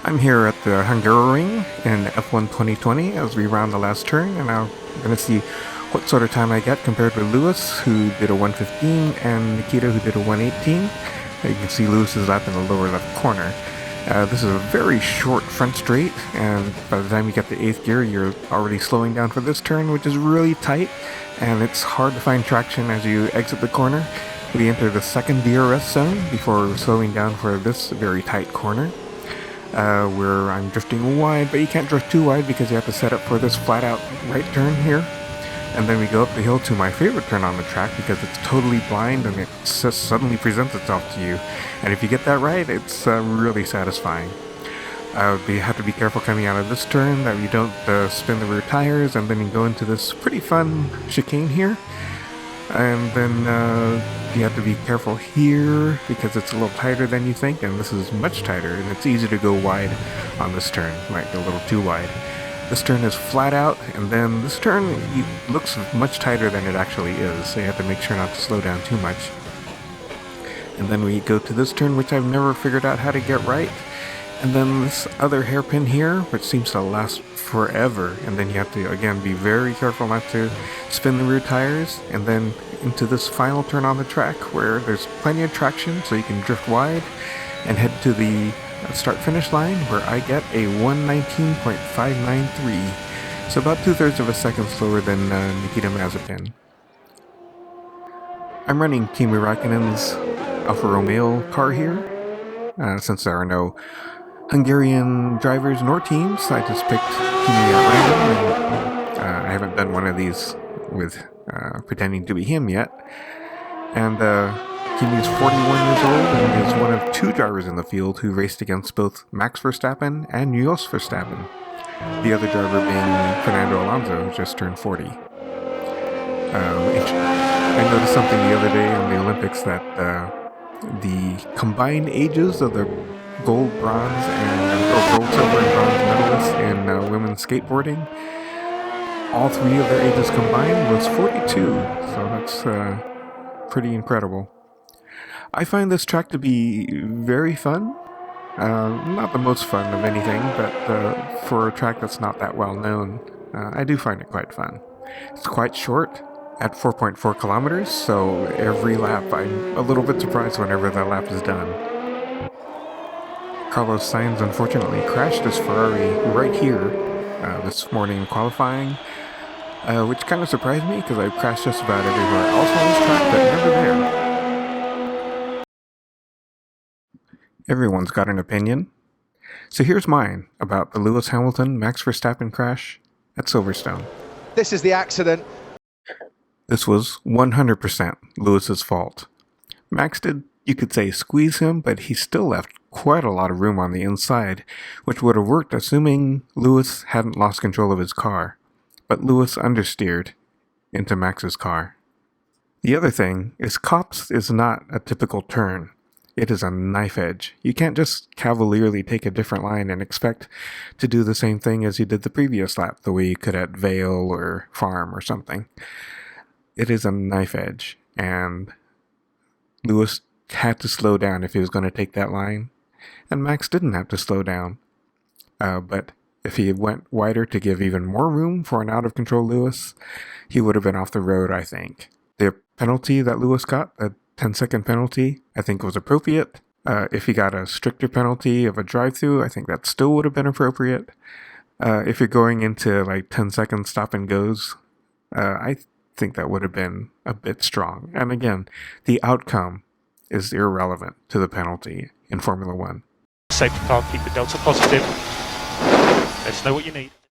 I'm here at the Hungaroring in F1 2020 as we round the last turn, and I'm going to see what sort of time I get compared with Lewis, who did a 115, and Nikita, who did a 118. You can see Lewis's lap in the lower left corner. This is a very short front straight, and by the time you get to 8th gear, you're already slowing down for this turn, which is really tight, and it's hard to find traction as you exit the corner. We enter the second DRS zone before slowing down for this very tight corner. Where I'm drifting wide, but you can't drift too wide because you have to set up for this flat out right turn here. And then we go up the hill to my favorite turn on the track because it's totally blind and it just suddenly presents itself to you. And if you get that right, it's really satisfying. You have to be careful coming out of this turn that you don't spin the rear tires, and then you go into this pretty fun chicane here. And then you have to be careful here because it's a little tighter than you think, and this is much tighter, and it's easy to go wide on this turn, might go a little too wide. This turn is flat out, and then this turn looks much tighter than it actually is, so you have to make sure not to slow down too much. And then we go to this turn, which I've never figured out how to get right. And then this other hairpin here, which seems to last forever, and then you have to, again, be very careful not to spin the rear tires, and then into this final turn on the track where there's plenty of traction so you can drift wide, and head to the start-finish line where I get a 119.593, so about 2/3 of a second slower than Nikita Mazepin. I'm running Kimi Räikkönen's Alfa Romeo car here, since there are no Hungarian drivers nor teams. I just picked Kimi at random, and I haven't done one of these with pretending to be him yet. And Kimi is 41 years old and is one of 2 drivers in the field who raced against both Max Verstappen and Jos Verstappen, the other driver being Fernando Alonso, who just turned 40. I noticed something the other day on the Olympics that the combined ages of the gold, bronze, gold, silver, and bronze medalists in women's skateboarding, all 3 of their ages combined was 42, so that's pretty incredible. I find this track to be very fun. Not the most fun of anything, but for a track that's not that well known, I do find it quite fun. It's quite short, at 4.4 kilometers, so every lap I'm a little bit surprised whenever the lap is done. Carlos Sainz unfortunately crashed his Ferrari right here this morning in qualifying, which kind of surprised me because I've crashed just about everywhere else on this track, but never there. Everyone's got an opinion. So here's mine about the Lewis Hamilton-Max Verstappen crash at Silverstone. This is the accident. This was 100% Lewis's fault. Max did, you could say, squeeze him, but he still left quite a lot of room on the inside, which would have worked assuming Lewis hadn't lost control of his car. But Lewis understeered into Max's car. The other thing is Copse is not a typical turn. It is a knife edge. You can't just cavalierly take a different line and expect to do the same thing as you did the previous lap, the way you could at Vale or Farm or something. It is a knife edge, and Lewis had to slow down if he was going to take that line, and Max didn't have to slow down. But if he went wider to give even more room for an out-of-control Lewis, he would have been off the road, I think. The penalty that Lewis got, a 10-second penalty, I think was appropriate. If he got a stricter penalty of a drive-through, I think that still would have been appropriate. If you're going into like 10-second stop and goes, I think that would have been a bit strong. And again, the outcome is irrelevant to the penalty in Formula One. Safety car, keep the delta positive. Let us know what you need.